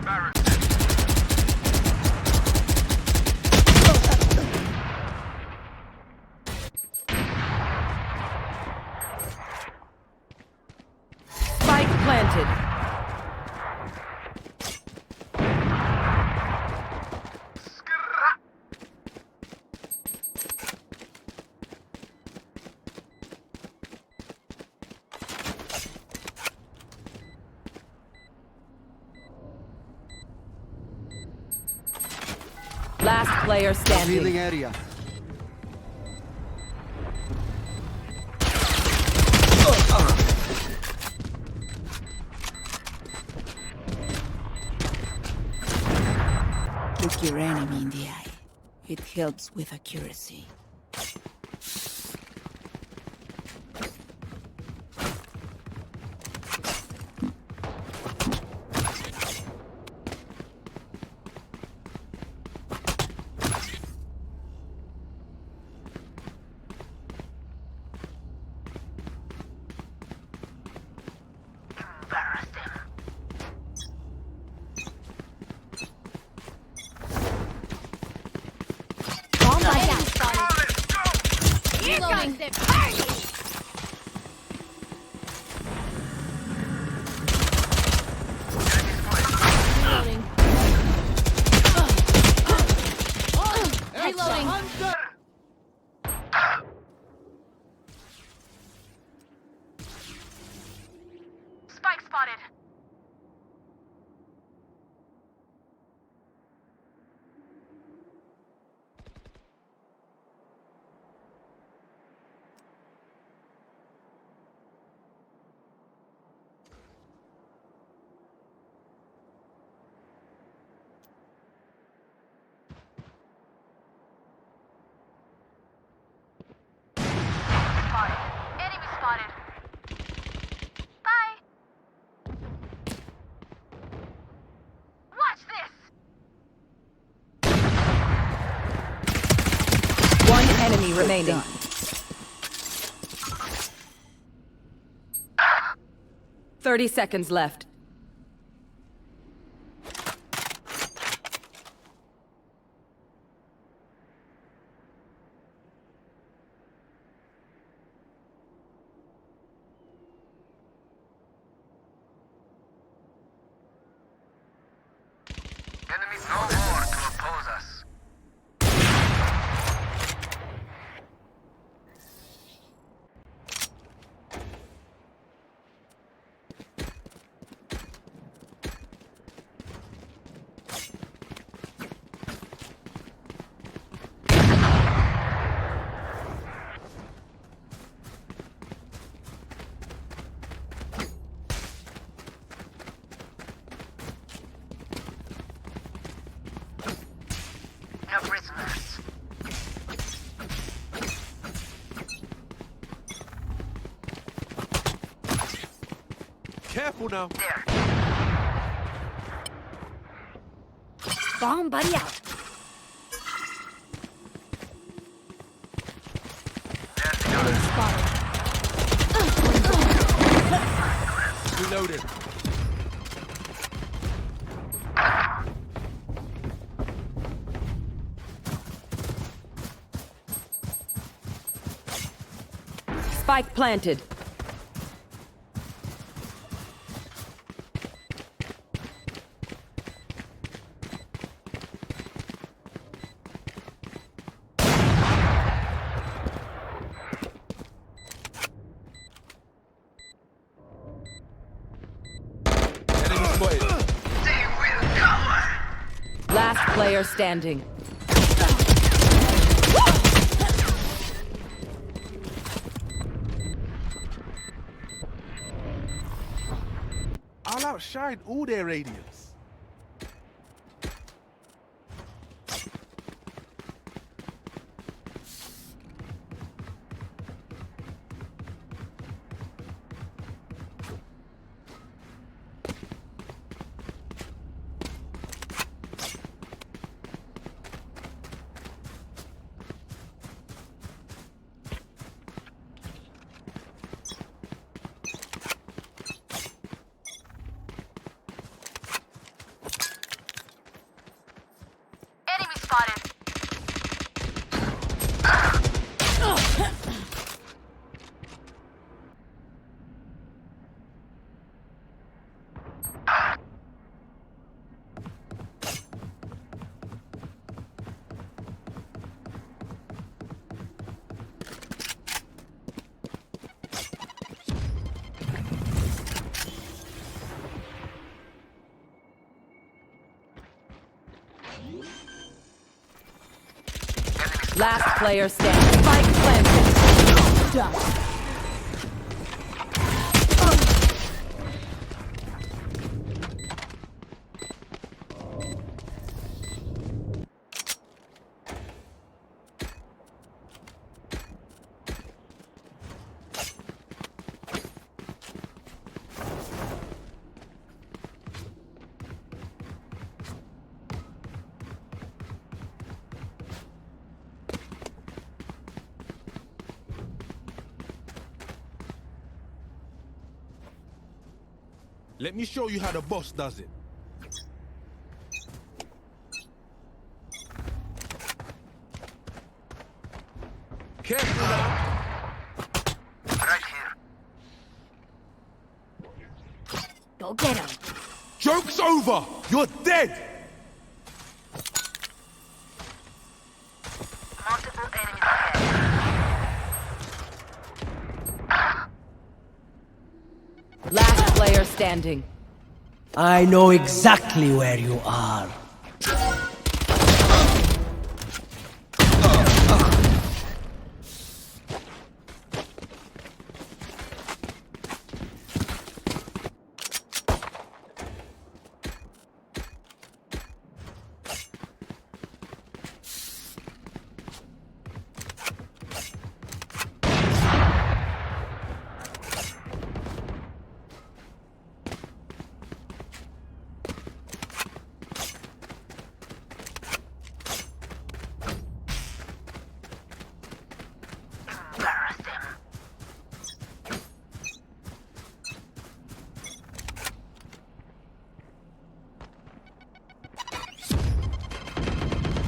Spike planted. Last player standing. Revealing area. Look your enemy in the eye. It helps with accuracy. Reloading. Reloading. Reloading. Spike spotted. Spotted. Enemy spotted. Bye. Watch this. One enemy remaining. 30 seconds left. Enemies no more to oppose us. No prisoners. Careful now. There. Bomb buddy out. There's the other. Reloaded. Spike planted. Enemy spotted. They will cower. Last player standing. I'll outshine all their radiance. Last player standing. Spike planted. Done. Let me show you how the boss does it. Careful now. Right here. Go get him. Joke's over. You're dead. Multiple enemies ahead. Last player standing. I know exactly where you are.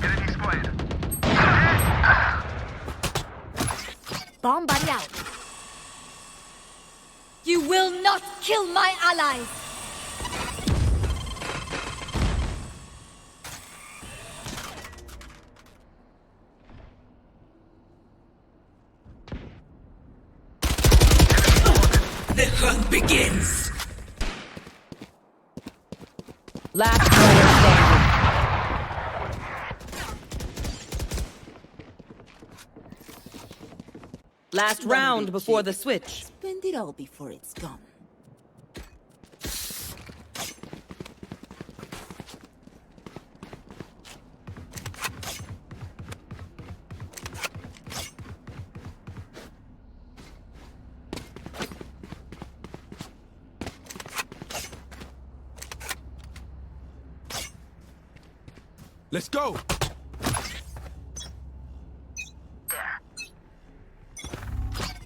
Enemy spotted. Bomb buddy out. You will not kill my allies. The hunt begins! Last player standing. Last round before the switch. Spend it all before it's gone. Let's go.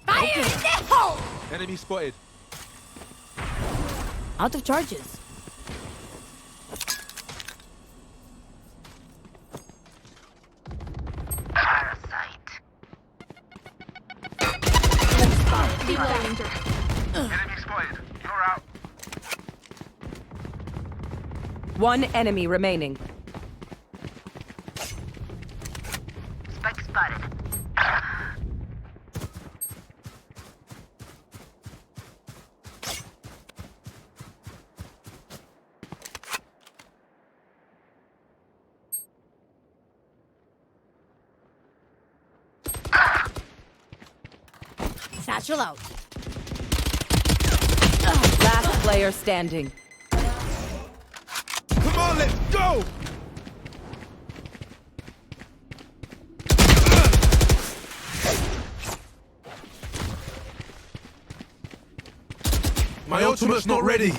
Fire in the hole! Enemy spotted. Out of charges. Parasite. Reloading. Enemy spotted. You're out. One enemy remaining. Spike spotted. Satchel out. Last player standing. Come on, let's go. My ultimate's not ready.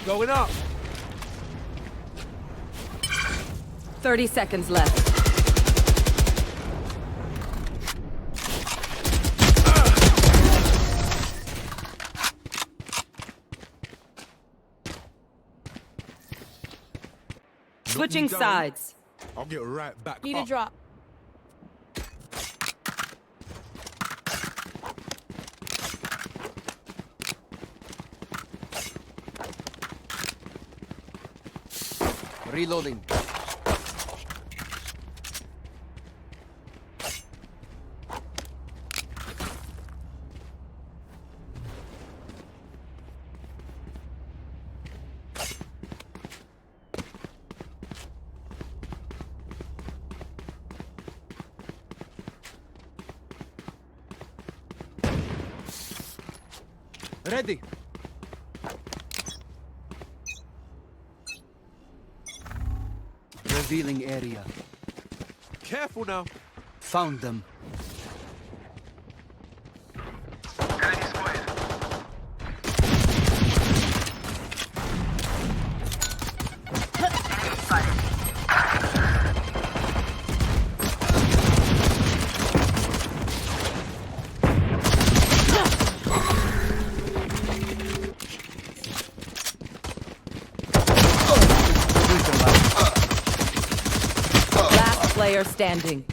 Going up. 30 seconds left. Switching down. sides. I'll get right back Need up. a drop. Reloading. Ready. Revealing area. Careful now. Found them. Enemy spotted. Last player standing.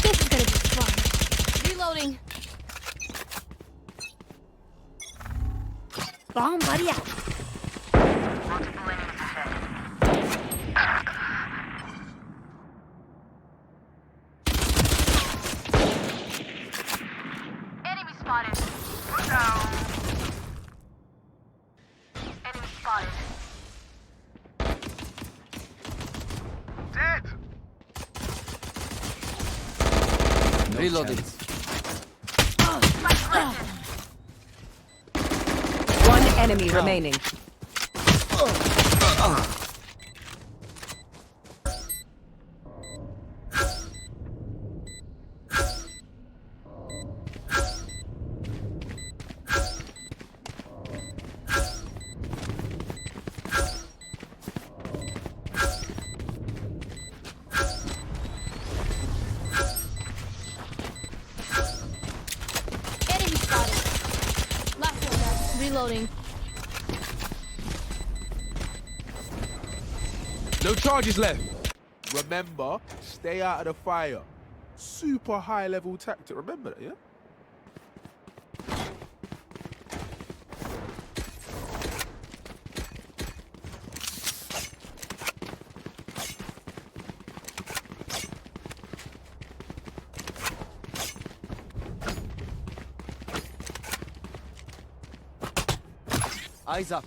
This is gonna be fun. Reloading. Bomb buddy out. Multiple enemies ahead. Enemy spotted. Put down. Enemy spotted. Dead. Reloading. One enemy remaining. Enemy spotted. Last one down. Reloading. No charges left. Remember, stay out of the fire. Super high level tactic. Remember that, yeah? Eyes up.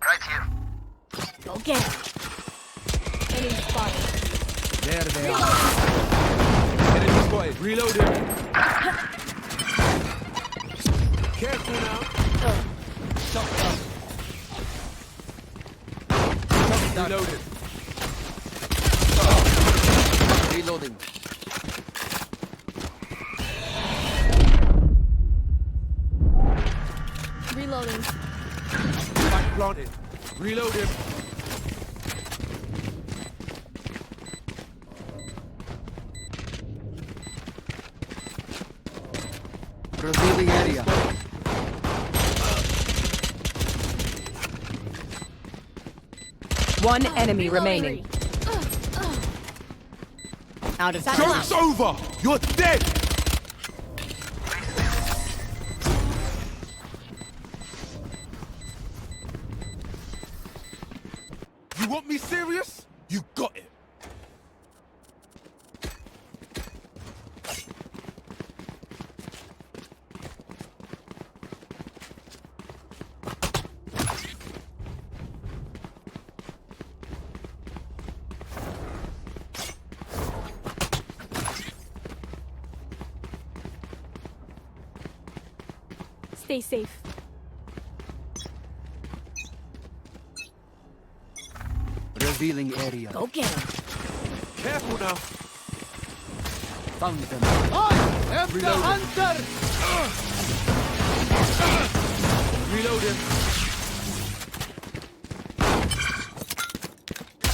Right here. Go get him. Enemy spotted. There they are. Enemy spotted. Reload him. Careful now. Shot down. Reload him. Reloading. Reloading. Back planted. Reload him. Revealing area. One enemy remaining. Out of time. Joke's over. You're dead. You want me serious? You got it. Stay safe. Revealing area. Go get him. Careful now. Found them. Reload him. Reload him.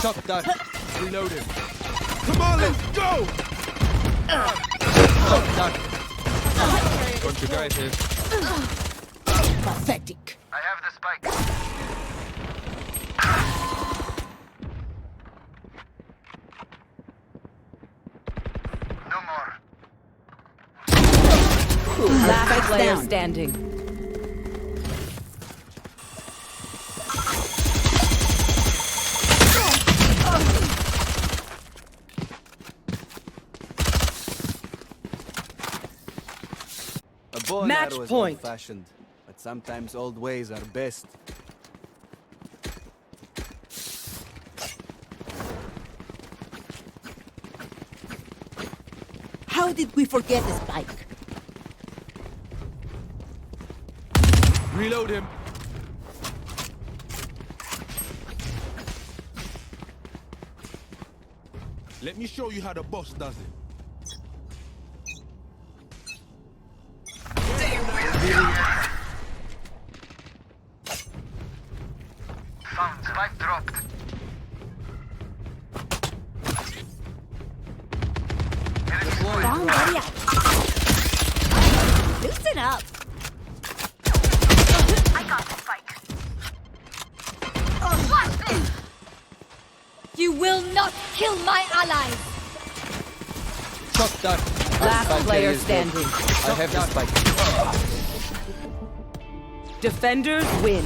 Shot down. Reload him. Come on, let's go. Shot down. Bunch of guys here. Pathetic. I have the spike. Last Spike's player down. standing. A bow and Match arrow is point. old-fashioned, but sometimes old ways are best. How did we forget the spike? Reload him. Let me show you how the boss does it. Found. Spike dropped. Bomb area. Loosen up. I got the spike. Watch this! You will not kill my allies. Shock dart. Last Spike player is dead. standing. I have the spike. Defenders win.